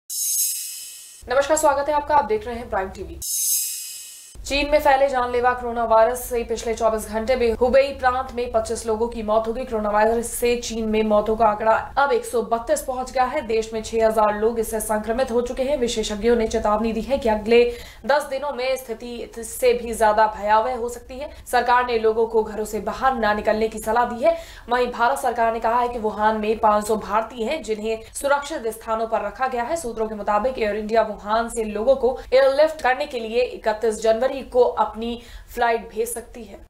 नमस्कार, स्वागत है आपका। आप देख रहे हैं प्राइम टीवी। चीन में फैले जानलेवा कोरोना वायरस से पिछले 24 घंटे में हुबेई प्रांत में 25 लोगों की मौत हो गई। कोरोना वायरस से चीन में मौतों का आंकड़ा अब 132 पहुंच गया है। देश में 6000 लोग इससे संक्रमित हो चुके हैं। विशेषज्ञों ने चेतावनी दी है कि अगले 10 दिनों में स्थिति इससे भी ज्यादा भयावह हो सकती है। सरकार ने लोगों को घरों से बाहर न निकलने की सलाह दी है। वहीं भारत सरकार ने कहा है कि वुहान में 500 भारतीय हैं जिन्हें सुरक्षित स्थानों पर रखा गया है। सूत्रों के मुताबिक एयर इंडिया वुहान से लोगों को एयरलिफ्ट करने के लिए 31 जनवरी को अपनी फ्लाइट भेज सकती है।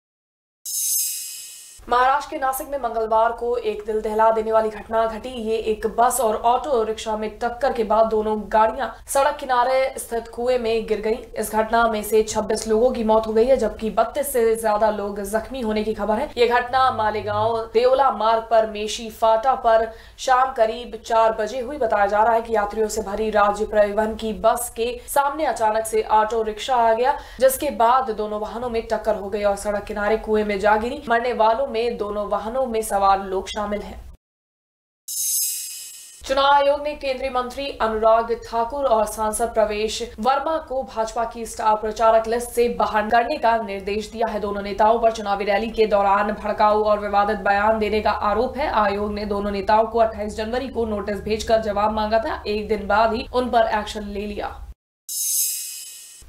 महाराष्ट्र के नासिक में मंगलवार को एक दिल दहला देने वाली घटना घटी। ये एक बस और ऑटो रिक्शा में टक्कर के बाद दोनों गाड़ियां सड़क किनारे स्थित कुएं में गिर गईं। इस घटना में से 26 लोगों की मौत हो गई है, जबकि 32 से ज्यादा लोग जख्मी होने की खबर है। ये घटना मालेगांव देओला मार्ग पर मेशी फाटा पर शाम करीब 4 बजे हुई। बताया जा रहा है कि यात्रियों से भरी राज्य परिवहन की बस के सामने अचानक से ऑटो रिक्शा आ गया, जिसके बाद दोनों वाहनों में टक्कर हो गई और सड़क किनारे कुएं में जा गिरी। मरने वालों में दोनों वाहनों में सवार लोग शामिल हैं। चुनाव आयोग ने केंद्रीय मंत्री अनुराग ठाकुर और सांसद प्रवेश वर्मा को भाजपा की स्टार प्रचारक लिस्ट से बाहर करने का निर्देश दिया है। दोनों नेताओं पर चुनावी रैली के दौरान भड़काऊ और विवादित बयान देने का आरोप है। आयोग ने दोनों नेताओं को 28 जनवरी को नोटिस भेजकर जवाब मांगा था। एक दिन बाद ही उन पर एक्शन ले लिया।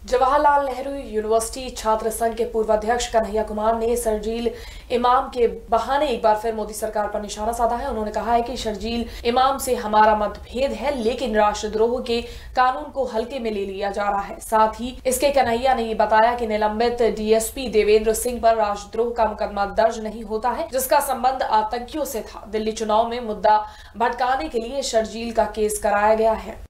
जवाहरलाल नेहरू यूनिवर्सिटी छात्र संघ के पूर्व अध्यक्ष कन्हैया कुमार ने शर्जील इमाम के बहाने एक बार फिर मोदी सरकार पर निशाना साधा है। उन्होंने कहा है कि शर्जील इमाम से हमारा मतभेद है, लेकिन राष्ट्रद्रोह के कानून को हल्के में ले लिया जा रहा है। साथ ही इसके कन्हैया ने ये बताया कि निलंबित डीएसपी देवेंद्र सिंह पर राष्ट्रद्रोह का मुकदमा दर्ज नहीं होता है, जिसका संबंध आतंकियों से था। दिल्ली चुनाव में मुद्दा भटकाने के लिए शर्जील का केस कराया गया है।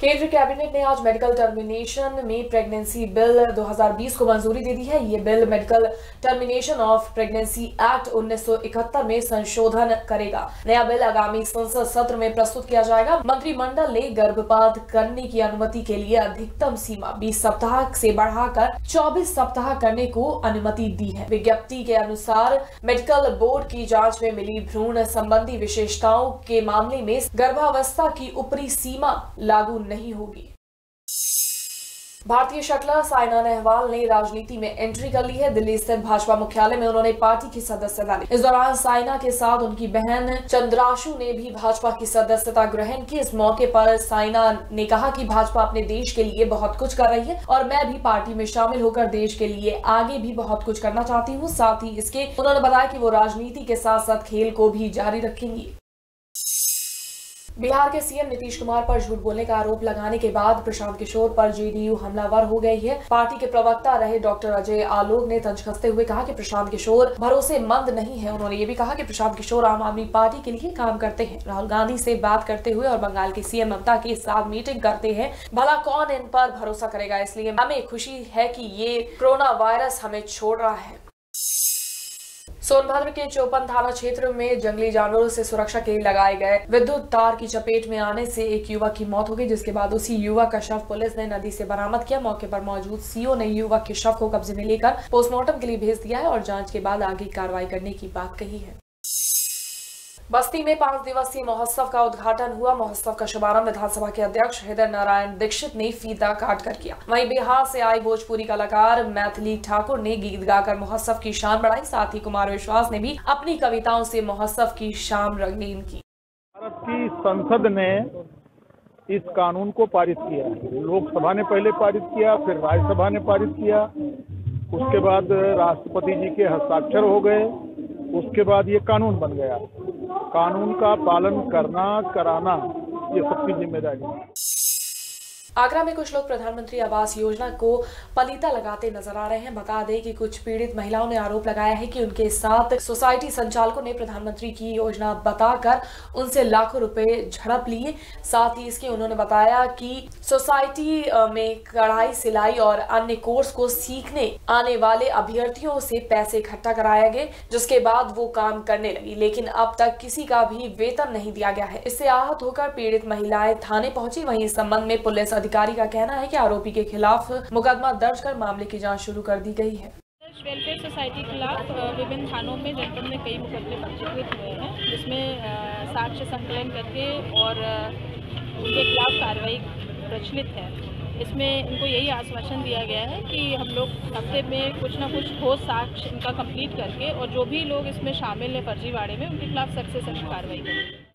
केंद्रीय कैबिनेट ने आज मेडिकल टर्मिनेशन में प्रेगनेंसी बिल 2020 को मंजूरी दे दी है। ये bill medical termination of pregnancy act 1971 में संशोधन करेगा। नया बिल आगामी संसद सत्र में प्रस्तुत किया जाएगा। मंत्रिमंडल ने गर्भपात करने की अनुमति के लिए अधिकतम सीमा 20 सप्ताह से बढ़ाकर 24 सप्ताह करने को अनुमति दी है। विज्ञप्ति के अनुसार मेडिकल बोर्ड की जांच में मिली भ्रूण संबंधी विशेषताओं के मामले में गर्भावस्था की ऊपरी सीमा लागू नहीं होगी। भारतीय शटलर साइना नेहवाल ने राजनीति में एंट्री कर ली है। दिल्ली स्थित भाजपा मुख्यालय में उन्होंने पार्टी की सदस्यता ली। इस दौरान साइना के साथ उनकी बहन चंद्राशु ने भी भाजपा की सदस्यता ग्रहण की। इस मौके पर साइना ने कहा कि भाजपा अपने देश के लिए बहुत कुछ कर रही है और मैं भी पार्टी में शामिल होकर देश के लिए आगे भी बहुत कुछ करना चाहती हूँ। साथ ही इसके उन्होंने बताया कि वो राजनीति के साथ साथ खेल को भी जारी रखेंगी। बिहार के सीएम नीतीश कुमार पर झूठ बोलने का आरोप लगाने के बाद प्रशांत किशोर पर जेडीयू हमलावर हो गई है। पार्टी के प्रवक्ता रहे डॉक्टर अजय आलोक ने तंज कसते हुए कहा कि प्रशांत किशोर भरोसेमंद नहीं है। उन्होंने ये भी कहा कि प्रशांत किशोर आम आदमी पार्टी के लिए काम करते हैं। राहुल गांधी से बात करते हुए और बंगाल के सीएम ममता के साथ मीटिंग करते हैं। भला कौन इन पर भरोसा करेगा, इसलिए हमें खुशी है कि ये कोरोना वायरस हमें छोड़ रहा है। सोनभद्र के चौपन थाना क्षेत्र में जंगली जानवरों से सुरक्षा के लिए लगाए गए विद्युत तार की चपेट में आने से एक युवक की मौत हो गई, जिसके बाद उसी युवक का शव पुलिस ने नदी से बरामद किया। मौके पर मौजूद सीओ ने युवक के शव को कब्जे में लेकर पोस्टमार्टम के लिए भेज दिया है और जांच के बाद आगे कार्रवाई करने की बात कही है। बस्ती में 5 दिवसीय महोत्सव का उद्घाटन हुआ। महोत्सव का शुभारंभ विधानसभा के अध्यक्ष हृदय नारायण दीक्षित ने फीता काट कर किया। वहीं बिहार से आई भोजपुरी कलाकार मैथिली ठाकुर ने गीत गाकर महोत्सव की शान बढ़ाई। साथ ही कुमार विश्वास ने भी अपनी कविताओं से महोत्सव की शान रंगीन की। भारत की संसद ने इस कानून को पारित किया। लोकसभा ने पहले पारित किया, फिर राज्यसभा ने पारित किया, उसके बाद राष्ट्रपति जी के हस्ताक्षर हो गए, उसके बाद ये कानून बन गया। कानून का पालन करना कराना ये सबकी जिम्मेदारी है। आगरा में कुछ लोग प्रधानमंत्री आवास योजना को पलीता लगाते नजर आ रहे हैं। बता दें कि कुछ पीड़ित महिलाओं ने आरोप लगाया है कि उनके साथ सोसाइटी संचालकों ने प्रधानमंत्री की योजना बताकर उनसे लाखों रुपए झड़प लिए। साथ ही इसके उन्होंने बताया कि सोसाइटी में कढ़ाई, सिलाई और अन्य कोर्स को सीखने आने वाले अभ्यर्थियों से पैसे इकट्ठा कराए गए, जिसके बाद वो काम करने लगी, लेकिन अब तक किसी का भी वेतन नहीं दिया गया है। इससे आहत होकर पीड़ित महिलाएं थाने पहुंची। वहीं इस संबंध में पुलिस अधिकारी का कहना है कि आरोपी के खिलाफ मुकदमा दर्ज कर मामले की जांच शुरू कर दी गई है। वेलफेयर सोसाइटी के खिलाफ विभिन्न थानों में जनपद में कई मुकदमे पंजीकृत हुए हैं, जिसमें साक्ष्य संकलन करके और खिलाफ कार्रवाई प्रचलित है। इसमें उनको यही आश्वासन दिया गया है कि हम लोग हफ्ते में कुछ ना कुछ ठोस साक्ष्य इनका कंप्लीट करके और जो भी लोग इसमें शामिल हैं फर्जीवाड़े में, उनके खिलाफ सख्त से सख्त कार्रवाई करेंगे।